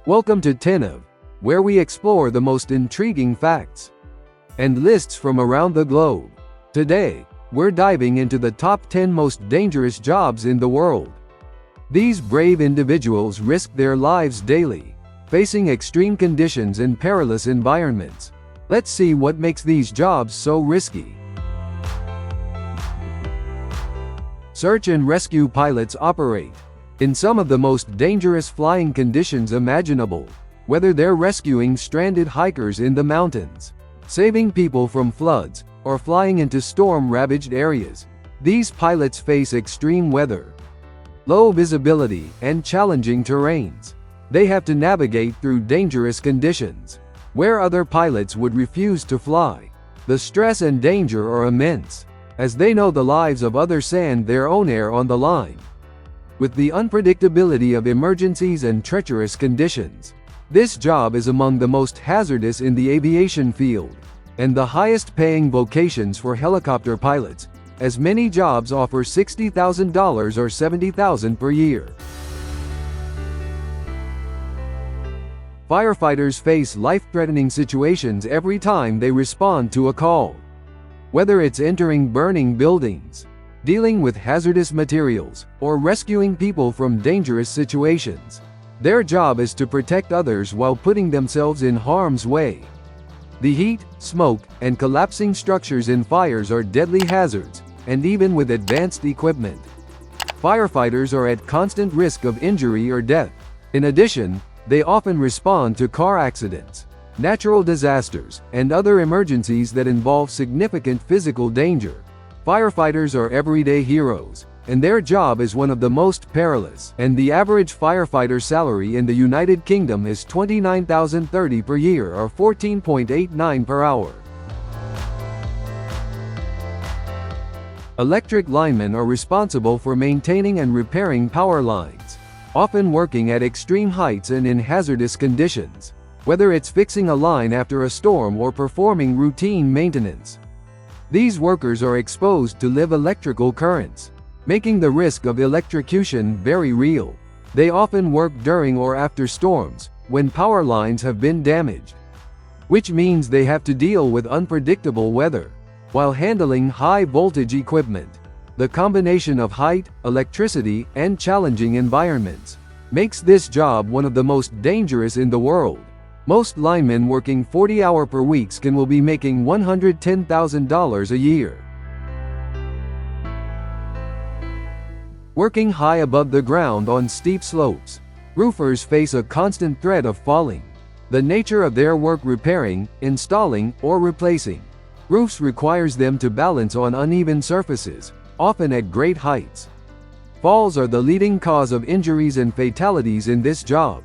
Welcome to 10 of, where we explore the most intriguing facts and lists from around the globe. Today, we're diving into the top 10 most dangerous jobs in the world. These brave individuals risk their lives daily, facing extreme conditions and perilous environments. Let's see what makes these jobs so risky. Search and rescue pilots operate in some of the most dangerous flying conditions imaginable, whether they're rescuing stranded hikers in the mountains, saving people from floods, or flying into storm-ravaged areas. These pilots face extreme weather, low visibility, and challenging terrains. They have to navigate through dangerous conditions where other pilots would refuse to fly. The stress and danger are immense, as they know the lives of others and their own air on the line. With the unpredictability of emergencies and treacherous conditions, this job is among the most hazardous in the aviation field, and the highest-paying vocations for helicopter pilots, as many jobs offer $60,000 or $70,000 per year. Firefighters face life-threatening situations every time they respond to a call. Whether it's entering burning buildings, dealing with hazardous materials, or rescuing people from dangerous situations, their job is to protect others while putting themselves in harm's way. The heat, smoke, and collapsing structures in fires are deadly hazards, and even with advanced equipment, firefighters are at constant risk of injury or death. In addition, they often respond to car accidents, natural disasters, and other emergencies that involve significant physical danger. Firefighters are everyday heroes, and their job is one of the most perilous. And the average firefighter salary in the United Kingdom is $29,030 per year or $14.89 per hour. Electric linemen are responsible for maintaining and repairing power lines, often working at extreme heights and in hazardous conditions, whether it's fixing a line after a storm or performing routine maintenance. These workers are exposed to live electrical currents, making the risk of electrocution very real. They often work during or after storms, when power lines have been damaged, which means they have to deal with unpredictable weather while handling high-voltage equipment. The combination of height, electricity, and challenging environments makes this job one of the most dangerous in the world. Most linemen working 40-hour per weeks will be making $110,000 a year. Working high above the ground on steep slopes, roofers face a constant threat of falling. The nature of their work repairing, installing, or replacing roofs requires them to balance on uneven surfaces, often at great heights. Falls are the leading cause of injuries and fatalities in this job,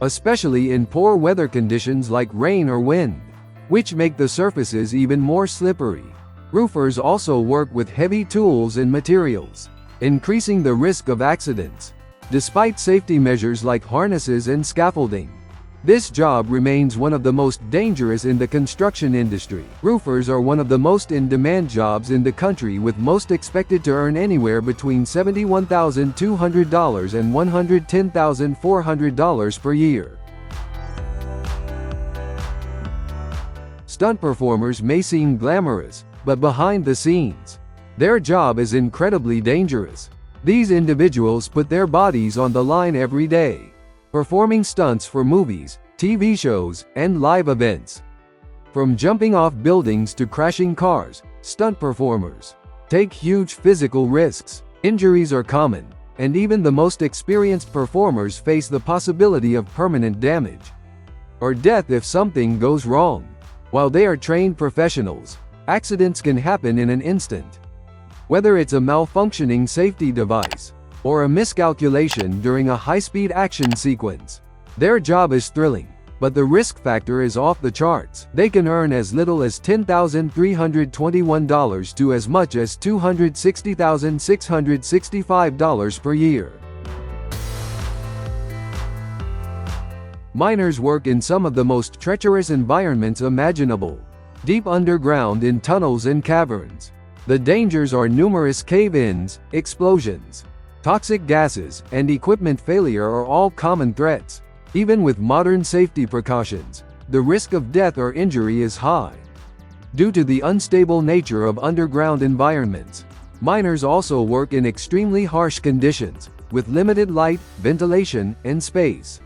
especially in poor weather conditions like rain or wind, which make the surfaces even more slippery. Roofers also work with heavy tools and materials, increasing the risk of accidents. Despite safety measures like harnesses and scaffolding, this job remains one of the most dangerous in the construction industry. Roofers are one of the most in-demand jobs in the country, with most expected to earn anywhere between $71,200 and $110,400 per year. Stunt performers may seem glamorous, but behind the scenes, their job is incredibly dangerous. These individuals put their bodies on the line every day, performing stunts for movies, TV shows, and live events. From jumping off buildings to crashing cars, stunt performers take huge physical risks. Injuries are common, and even the most experienced performers face the possibility of permanent damage or death if something goes wrong. While they are trained professionals, accidents can happen in an instant. Whether it's a malfunctioning safety device or a miscalculation during a high-speed action sequence, their job is thrilling, but the risk factor is off the charts. They can earn as little as $10,321 to as much as $260,665 per year. Miners work in some of the most treacherous environments imaginable, deep underground in tunnels and caverns. The dangers are numerous. Cave-ins, explosions, toxic gases, and equipment failure are all common threats. Even with modern safety precautions, the risk of death or injury is high. Due to the unstable nature of underground environments, miners also work in extremely harsh conditions, with limited light, ventilation, and space,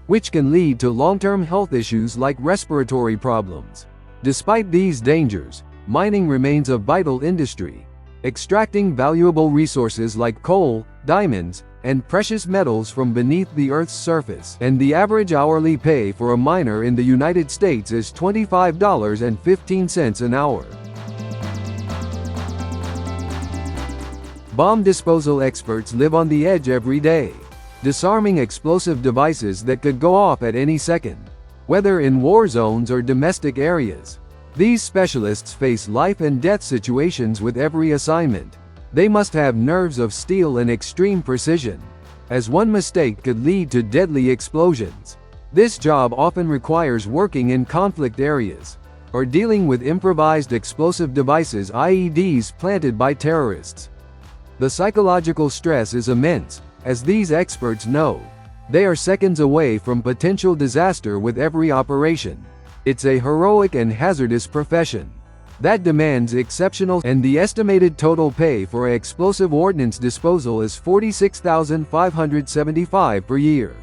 which can lead to long-term health issues like respiratory problems. Despite these dangers, mining remains a vital industry, extracting valuable resources like coal, diamonds, and precious metals from beneath the Earth's surface. And the average hourly pay for a miner in the United States is $25.15 an hour. Bomb disposal experts live on the edge every day, disarming explosive devices that could go off at any second. Whether in war zones or domestic areas, these specialists face life and death situations with every assignment. They must have nerves of steel and extreme precision, as one mistake could lead to deadly explosions. This job often requires working in conflict areas, or dealing with improvised explosive devices, IEDs, planted by terrorists. The psychological stress is immense, as these experts know. They are seconds away from potential disaster with every operation. It's a heroic and hazardous profession that demands exceptional, and the estimated total pay for explosive ordnance disposal is $46,575 per year.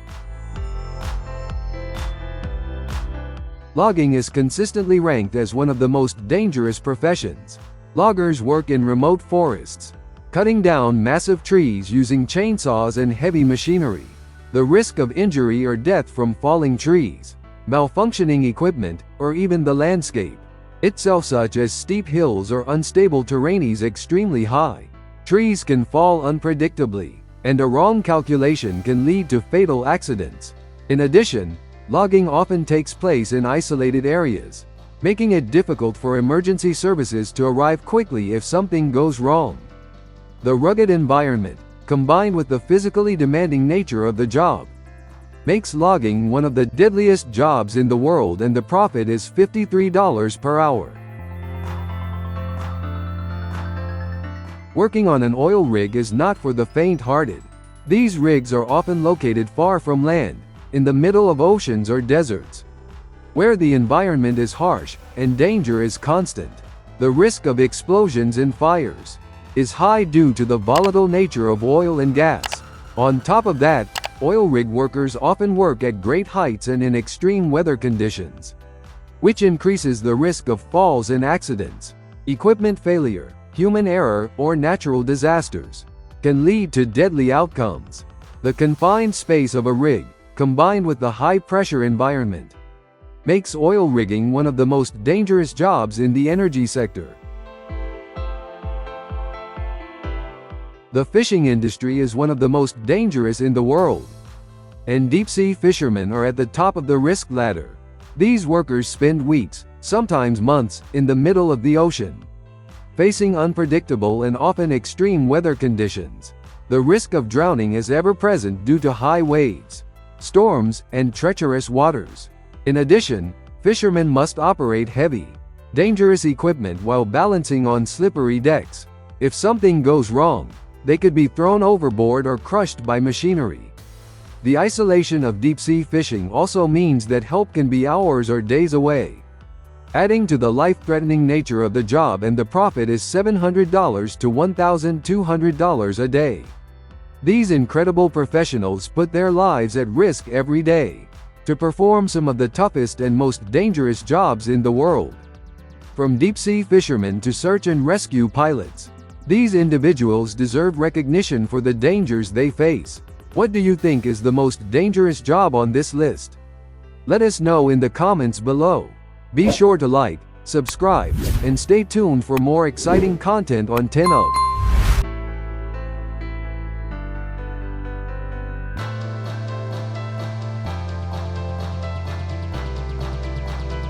Logging is consistently ranked as one of the most dangerous professions. Loggers work in remote forests, cutting down massive trees using chainsaws and heavy machinery. The risk of injury or death from falling trees, malfunctioning equipment, or even the landscape itself, such as steep hills or unstable terrain, is extremely high. Trees can fall unpredictably, and a wrong calculation can lead to fatal accidents. In addition, logging often takes place in isolated areas, making it difficult for emergency services to arrive quickly if something goes wrong. The rugged environment, combined with the physically demanding nature of the job, makes logging one of the deadliest jobs in the world, and the profit is $53 per hour. Working on an oil rig is not for the faint-hearted. These rigs are often located far from land, in the middle of oceans or deserts, where the environment is harsh and danger is constant. The risk of explosions and fires is high due to the volatile nature of oil and gas. On top of that, oil rig workers often work at great heights and in extreme weather conditions, which increases the risk of falls and accidents. Equipment failure, human error, or natural disasters can lead to deadly outcomes. The confined space of a rig, combined with the high-pressure environment, makes oil rigging one of the most dangerous jobs in the energy sector. The fishing industry is one of the most dangerous in the world, and deep-sea fishermen are at the top of the risk ladder. These workers spend weeks, sometimes months, in the middle of the ocean, facing unpredictable and often extreme weather conditions. The risk of drowning is ever present due to high waves, storms, and treacherous waters. In addition, fishermen must operate heavy, dangerous equipment while balancing on slippery decks. If something goes wrong, they could be thrown overboard or crushed by machinery. The isolation of deep-sea fishing also means that help can be hours or days away, adding to the life-threatening nature of the job, and the profit is $700 to $1,200 a day. These incredible professionals put their lives at risk every day to perform some of the toughest and most dangerous jobs in the world. From deep-sea fishermen to search and rescue pilots, these individuals deserve recognition for the dangers they face. What do you think is the most dangerous job on this list? Let us know in the comments below. Be sure to like, subscribe, and stay tuned for more exciting content on 10 of